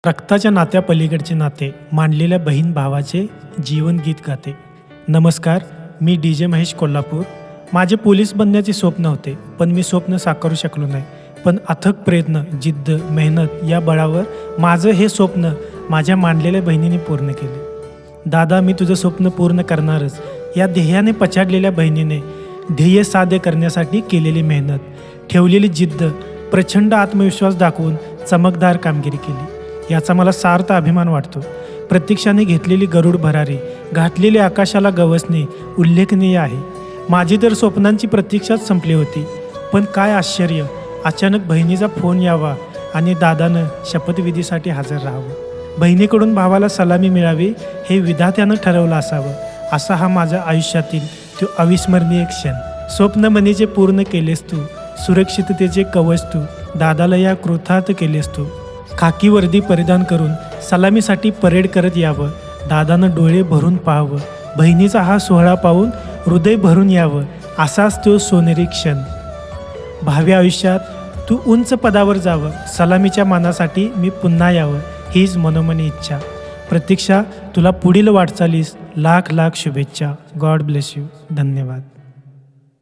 रक्ताच्या नात्या पलीकडचे नाते मांडलेल्या बहीण भावाचे जीवनगीत गाते. नमस्कार, मी DJ महेश कोल्हापूर. माझे पोलीस बनण्याचे स्वप्न होते, पण मी स्वप्न साकारू शकलो नाही. पण अथक प्रयत्न, जिद्द, मेहनत या बळावर माझं हे स्वप्न माझ्या मांडलेल्या बहिणीने पूर्ण केले. दादा, मी तुझं स्वप्न पूर्ण करणारच या ध्येयाने पछाडलेल्या बहिणीने ध्येय साध्य करण्यासाठी केलेली मेहनत, ठेवलेली जिद्द, प्रचंड आत्मविश्वास दाखवून चमकदार कामगिरी केली. याचा मला सार्थ अभिमान वाटतो. प्रतीक्षाने घेतलेली गरुड भरारी, घातलेली आकाशाला गवसणे उल्लेखनीय आहे. माझी तर स्वप्नांची प्रतीक्षाच संपली होती. पण काय आश्चर्य, अचानक बहिणीचा फोन यावा आणि दादानं शपथविधीसाठी हजर राहावं. बहिणीकडून भावाला सलामी मिळावी हे विधात्यानं ठरवलं असावं. असा हा माझ्या आयुष्यातील तो अविस्मरणीय क्षण. स्वप्नमनीचे पूर्ण केलेस तू, सुरक्षिततेचे कवच तू, दादाला या कृतार्थ केलेस तू. खाकी वर्दी परिधान करून सलामीसाठी परेड करत यावं, दादानं डोळे भरून पाहावं, बहिणीचा हा सोहळा पाहून हृदय भरून यावं. असाच तो सोनेरी क्षण. भावी आयुष्यात तू उंच पदावर जावं, सलामीच्या मानासाठी मी पुन्हा यावं, हीच मनोमनी इच्छा. प्रतीक्षा, तुला पुढील वाटचालीस लाख लाख शुभेच्छा. God bless you. धन्यवाद.